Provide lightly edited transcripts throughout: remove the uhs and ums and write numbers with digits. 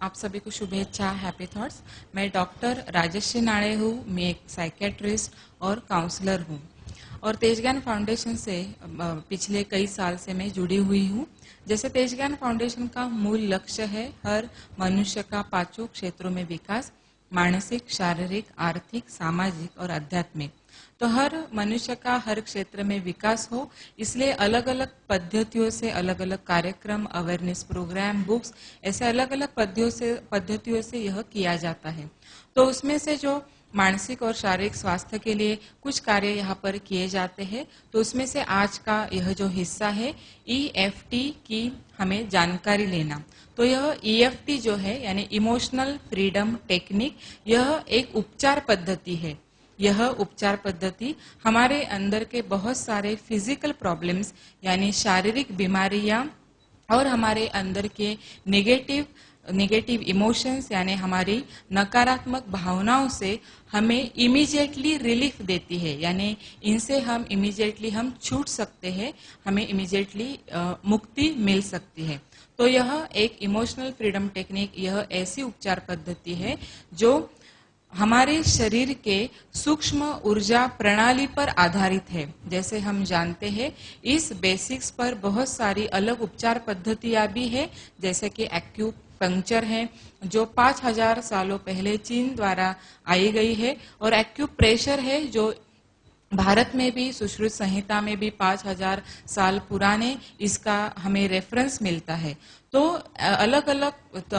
आप सभी को शुभेच्छा, हैप्पी थॉट्स। मैं डॉक्टर राजश्री नाणे हूँ। मैं एक साइकेट्रिस्ट और काउंसलर हूँ और तेजज्ञान फाउंडेशन से पिछले कई साल से मैं जुड़ी हुई हूँ। जैसे तेजज्ञान फाउंडेशन का मूल लक्ष्य है हर मनुष्य का पांचों क्षेत्रों में विकास, मानसिक, शारीरिक, आर्थिक, सामाजिक और आध्यात्मिक। तो हर मनुष्य का हर क्षेत्र में विकास हो, इसलिए अलग अलग पद्धतियों से, अलग अलग कार्यक्रम, अवेयरनेस प्रोग्राम, बुक्स, ऐसे अलग अलग पद्धतियों से यह किया जाता है। तो उसमें से जो मानसिक और शारीरिक स्वास्थ्य के लिए कुछ कार्य यहाँ पर किए जाते हैं, तो उसमें से आज का यह जो हिस्सा है EFT की हमें जानकारी लेना। तो यह EFT जो है यानी इमोशनल फ्रीडम टेक्निक, यह एक उपचार पद्धति है। यह उपचार पद्धति हमारे अंदर के बहुत सारे फिजिकल प्रॉब्लम्स यानी शारीरिक बीमारियां और हमारे अंदर के नेगेटिव इमोशंस यानी हमारी नकारात्मक भावनाओं से हमें इमीडिएटली रिलीफ देती है, यानी इनसे हम इमीडिएटली हम छूट सकते हैं, हमें इमीडिएटली मुक्ति मिल सकती है। तो यह एक इमोशनल फ्रीडम टेक्निक, यह ऐसी उपचार पद्धति है जो हमारे शरीर के सूक्ष्म ऊर्जा प्रणाली पर आधारित है। जैसे हम जानते हैं इस बेसिक्स पर बहुत सारी अलग उपचार पद्धतियां भी है, जैसे कि एक्यूपंक्चर है जो 5000 सालों पहले चीन द्वारा आई गई है, और एक्यूप्रेशर है जो भारत में भी सुश्रुत संहिता में भी 5000 साल पुराने इसका हमें रेफरेंस मिलता है। तो अलग अलग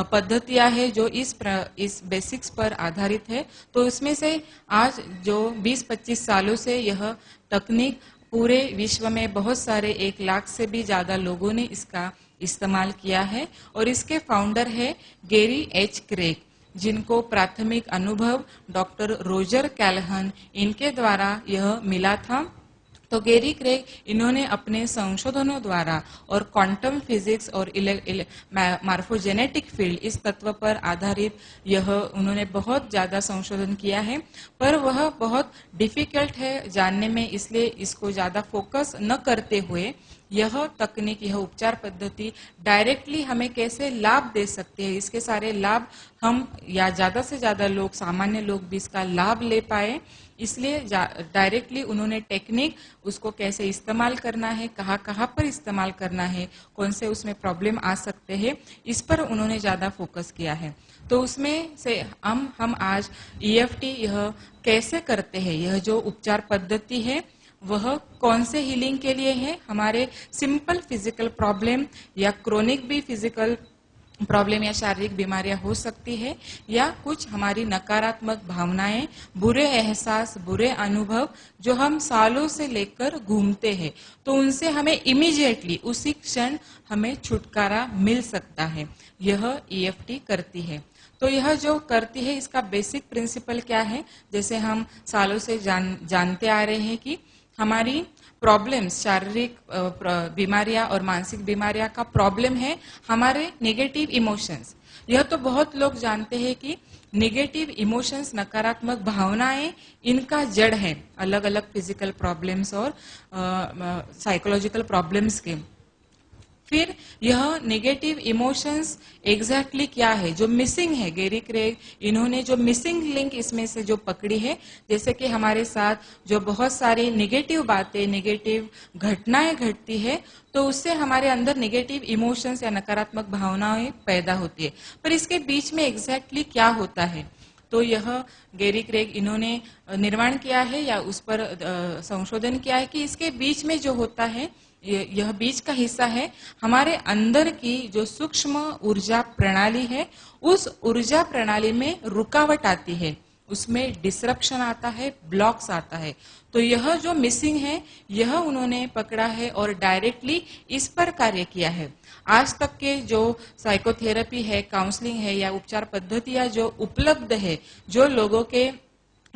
पद्धतियां हैं जो इस बेसिक्स पर आधारित है। तो इसमें से आज जो 20-25 सालों से यह तकनीक पूरे विश्व में बहुत सारे 1 लाख से भी ज्यादा लोगों ने इसका इस्तेमाल किया है, और इसके फाउंडर है गैरी एच क्रेग, जिनको प्राथमिक अनुभव डॉक्टर रोजर कैलहन इनके द्वारा यह मिला था। तो गैरी क्रेग इन्होंने अपने संशोधनों द्वारा और क्वांटम फिजिक्स और मार्फोजेनेटिक फील्ड, इस तत्व पर आधारित यह उन्होंने बहुत ज्यादा संशोधन किया है, पर वह बहुत डिफिकल्ट है जानने में, इसलिए इसको ज्यादा फोकस न करते हुए यह तकनीक, यह उपचार पद्धति डायरेक्टली हमें कैसे लाभ दे सकते हैं, इसके सारे लाभ हम या ज्यादा से ज्यादा लोग, सामान्य लोग भी इसका लाभ ले पाए, इसलिए डायरेक्टली उन्होंने टेक्निक उसको कैसे इस्तेमाल करना है, कहाँ कहाँ पर इस्तेमाल करना है, कौन से उसमें प्रॉब्लम आ सकते हैं, इस पर उन्होंने ज्यादा फोकस किया है। तो उसमें से हम आज EFT यह कैसे करते हैं, यह जो उपचार पद्धति है वह कौन से हीलिंग के लिए है, हमारे सिंपल फिजिकल प्रॉब्लम या क्रोनिक भी फिजिकल प्रॉब्लम या शारीरिक बीमारियां हो सकती है, या कुछ हमारी नकारात्मक भावनाएं, बुरे एहसास, बुरे अनुभव जो हम सालों से लेकर घूमते हैं, तो उनसे हमें इमीडिएटली उसी क्षण हमें छुटकारा मिल सकता है, यह EFT करती है। तो यह जो करती है इसका बेसिक प्रिंसिपल क्या है, जैसे हम सालों से जानते आ रहे हैं कि हमारी प्रॉब्लम्स, शारीरिक बीमारियां और मानसिक बीमारियां का प्रॉब्लम है हमारे नेगेटिव इमोशंस। यह तो बहुत लोग जानते हैं कि नेगेटिव इमोशंस, नकारात्मक भावनाएं, इनका जड़ है अलग अलग फिजिकल प्रॉब्लम्स और साइकोलॉजिकल प्रॉब्लम्स के। फिर यह नेगेटिव इमोशंस एग्जैक्टली क्या है जो मिसिंग है, गैरी क्रेग इन्होंने जो मिसिंग लिंक इसमें से जो पकड़ी है, जैसे कि हमारे साथ जो बहुत सारी नेगेटिव बातें, नेगेटिव घटनाएं घटती है, तो उससे हमारे अंदर नेगेटिव इमोशंस या नकारात्मक भावनाएं पैदा होती है, पर इसके बीच में एग्जैक्टली क्या होता है, तो यह गैरी क्रेग इन्होंने निर्माण किया है या उस पर संशोधन किया है कि इसके बीच में जो होता है, यह बीच का हिस्सा है हमारे अंदर की जो सूक्ष्म ऊर्जा प्रणाली है, उस ऊर्जा प्रणाली में रुकावट आती है, उसमें डिसरप्शन आता है, ब्लॉक्स आता है। तो यह जो मिसिंग है यह उन्होंने पकड़ा है और डायरेक्टली इस पर कार्य किया है। आज तक के जो साइकोथेरेपी है, काउंसलिंग है या उपचार पद्धतियां जो उपलब्ध है, जो लोगों के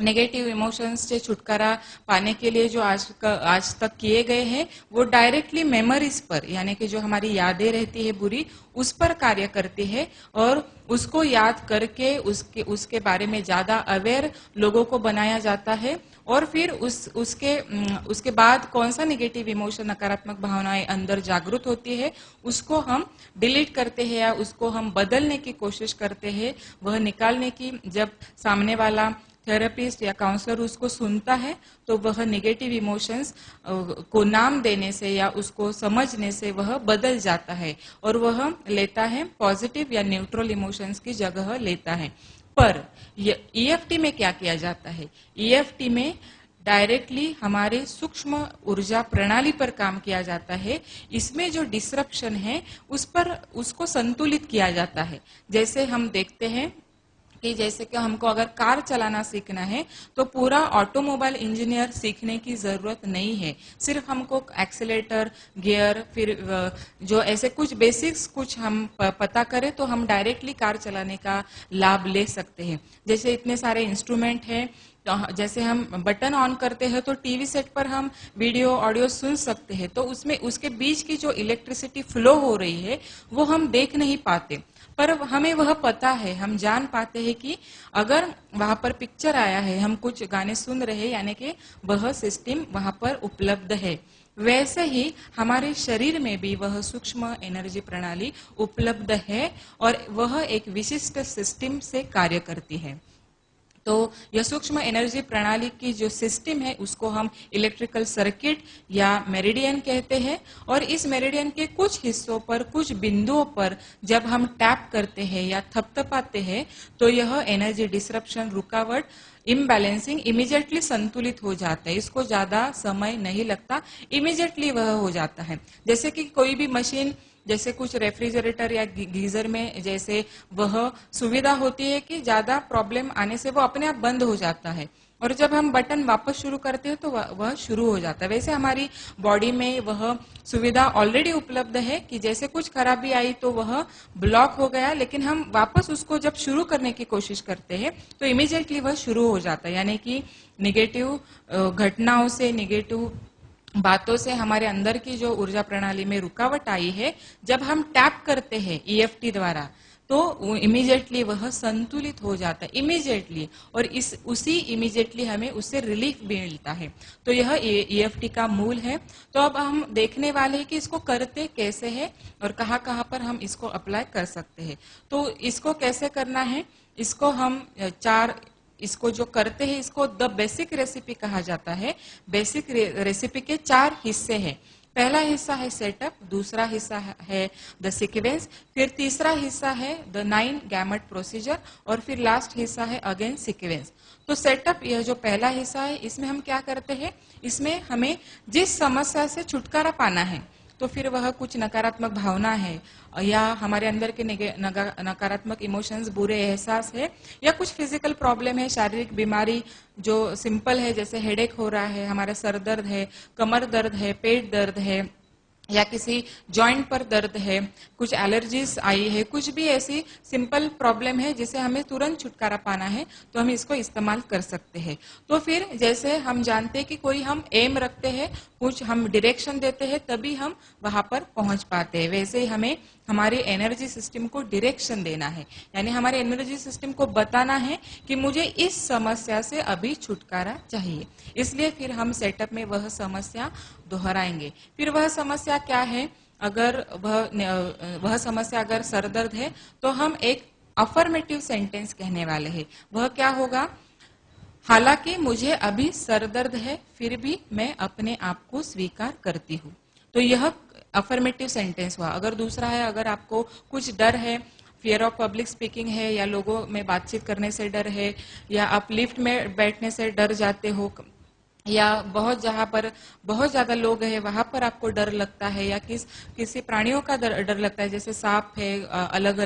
नेगेटिव इमोशंस से छुटकारा पाने के लिए जो आज तक किए गए हैं वो डायरेक्टली मेमोरीज पर, यानी कि जो हमारी यादें रहती है बुरी, उस पर कार्य करती है और उसको याद करके उसके बारे में ज्यादा अवेयर लोगों को बनाया जाता है। और फिर उसके बाद कौन सा नेगेटिव इमोशन, नकारात्मक भावनाएं अंदर जागृत होती है, उसको हम डिलीट करते हैं या उसको हम बदलने की कोशिश करते हैं, वह निकालने की। जब सामने वाला थेरेपिस्ट या काउंसलर उसको सुनता है तो वह नेगेटिव इमोशंस को नाम देने से या उसको समझने से वह बदल जाता है और वह लेता है पॉजिटिव या न्यूट्रल इमोशंस की जगह लेता है। पर ईएफटी में क्या किया जाता है? ईएफटी में डायरेक्टली हमारे सूक्ष्म ऊर्जा प्रणाली पर काम किया जाता है। इसमें जो डिसरप्शन है उसको संतुलित किया जाता है। जैसे हम देखते हैं कि जैसे कि हमको अगर कार चलाना सीखना है तो पूरा ऑटोमोबाइल इंजीनियर सीखने की जरूरत नहीं है, सिर्फ हमको एक्सीलेटर, गियर, फिर जो ऐसे कुछ बेसिक्स कुछ हम पता करें तो हम डायरेक्टली कार चलाने का लाभ ले सकते हैं। जैसे इतने सारे इंस्ट्रूमेंट हैं, तो जैसे हम बटन ऑन करते हैं तो टीवी सेट पर हम वीडियो ऑडियो सुन सकते हैं, तो उसमें उसके बीच की जो इलेक्ट्रिसिटी फ्लो हो रही है वो हम देख नहीं पाते, पर हमें वह पता है, हम जान पाते हैं कि अगर वहां पर पिक्चर आया है, हम कुछ गाने सुन रहे हैं, यानी कि वह सिस्टम वहां पर उपलब्ध है। वैसे ही हमारे शरीर में भी वह सूक्ष्म एनर्जी प्रणाली उपलब्ध है और वह एक विशिष्ट सिस्टम से कार्य करती है। तो यह सूक्ष्म एनर्जी प्रणाली की जो सिस्टम है उसको हम इलेक्ट्रिकल सर्किट या मेरिडियन कहते हैं। और इस मेरिडियन के कुछ हिस्सों पर, कुछ बिंदुओं पर जब हम टैप करते हैं या थपथपाते हैं तो यह एनर्जी डिसरप्शन, रुकावट, इम्बैलेंसिंग इमीडिएटली संतुलित हो जाता है। इसको ज्यादा समय नहीं लगता, इमीडिएटली वह हो जाता है। जैसे कि कोई भी मशीन, जैसे कुछ रेफ्रिजरेटर या गीजर में जैसे वह सुविधा होती है कि ज्यादा प्रॉब्लम आने से वो अपने आप बंद हो जाता है और जब हम बटन वापस शुरू करते हैं तो वह शुरू हो जाता है। वैसे हमारी बॉडी में वह सुविधा ऑलरेडी उपलब्ध है कि जैसे कुछ खराबी आई तो वह ब्लॉक हो गया, लेकिन हम वापस उसको जब शुरू करने की कोशिश करते हैं तो इमीडिएटली वह शुरू हो जाता है। यानी कि निगेटिव घटनाओं से, निगेटिव बातों से हमारे अंदर की जो ऊर्जा प्रणाली में रुकावट आई है, जब हम टैप करते हैं ईएफटी द्वारा तो इमीडिएटली वह संतुलित हो जाता है, इमीडिएटली। और उसी इमीडिएटली हमें उससे रिलीफ भी मिलता है। तो यह ईएफटी का मूल है। तो अब हम देखने वाले हैं कि इसको करते कैसे है और कहाँ कहाँ पर हम इसको अप्लाई कर सकते हैं। तो इसको कैसे करना है, इसको हम इसको जो करते हैं इसको द बेसिक रेसिपी कहा जाता है। बेसिक रेसिपी के 4 हिस्से हैं। पहला हिस्सा है सेटअप, दूसरा हिस्सा है द सीक्वेंस, फिर तीसरा हिस्सा है द 9 गैमेट प्रोसीजर और फिर लास्ट हिस्सा है अगेन सीक्वेंस। तो सेटअप, यह जो पहला हिस्सा है, इसमें हम क्या करते हैं, इसमें हमें जिस समस्या से छुटकारा पाना है, तो फिर वह कुछ नकारात्मक भावना है या हमारे अंदर के नकारात्मक इमोशंस, बुरे एहसास है, या कुछ फिजिकल प्रॉब्लम है, शारीरिक बीमारी जो सिंपल है, जैसे हेडेक हो रहा है, हमारा सर दर्द है, कमर दर्द है, पेट दर्द है, या किसी जॉइंट पर दर्द है, कुछ एलर्जीज आई है, कुछ भी ऐसी सिंपल प्रॉब्लम है जिसे हमें तुरंत छुटकारा पाना है, तो हम इसको इस्तेमाल कर सकते हैं। तो फिर जैसे हम जानते हैं कि कोई हम एम रखते हैं, कुछ हम डायरेक्शन देते हैं, तभी हम वहां पर पहुंच पाते हैं। वैसे ही हमें हमारे एनर्जी सिस्टम को डायरेक्शन देना है, यानी हमारे एनर्जी सिस्टम को बताना है कि मुझे इस समस्या से अभी छुटकारा चाहिए। इसलिए फिर हम सेटअप में वह समस्या दोहराएंगे। फिर वह समस्या क्या है, अगर वह समस्या अगर सर दर्द है तो हम एक अफर्मेटिव सेंटेंस कहने वाले हैं। वह क्या होगा, हालांकि मुझे अभी सर दर्द है फिर भी मैं अपने आप को स्वीकार करती हूँ। तो यह अफर्मेटिव सेंटेंस हुआ। अगर दूसरा है, अगर आपको कुछ डर है, फियर ऑफ पब्लिक स्पीकिंग है, या लोगों में बातचीत करने से डर है, या आप लिफ्ट में बैठने से डर जाते हो, या जहाँ पर बहुत ज्यादा लोग हैं वहां पर आपको डर लगता है, या किसी प्राणियों का डर लगता है, जैसे सांप है, अलग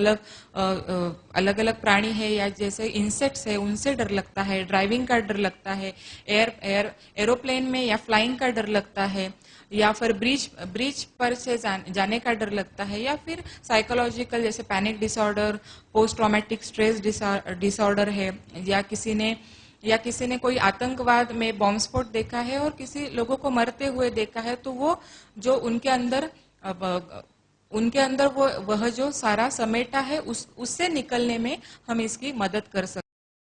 अलग प्राणी है, या जैसे इंसेक्ट्स है उनसे डर लगता है, ड्राइविंग का डर लगता है, एरोप्लेन में या फ्लाइंग का डर लगता है, या फिर ब्रिज पर से जाने का डर लगता है, या फिर साइकोलॉजिकल जैसे panic disorder, post traumatic stress disorder है, या किसी ने या किसी ने कोई आतंकवाद में बॉम्ब स्फोट देखा है और किसी लोगों को मरते हुए देखा है, तो वो जो उनके अंदर वो वह जो सारा समेटा है उससे निकलने में हम इसकी मदद कर सकते हैं।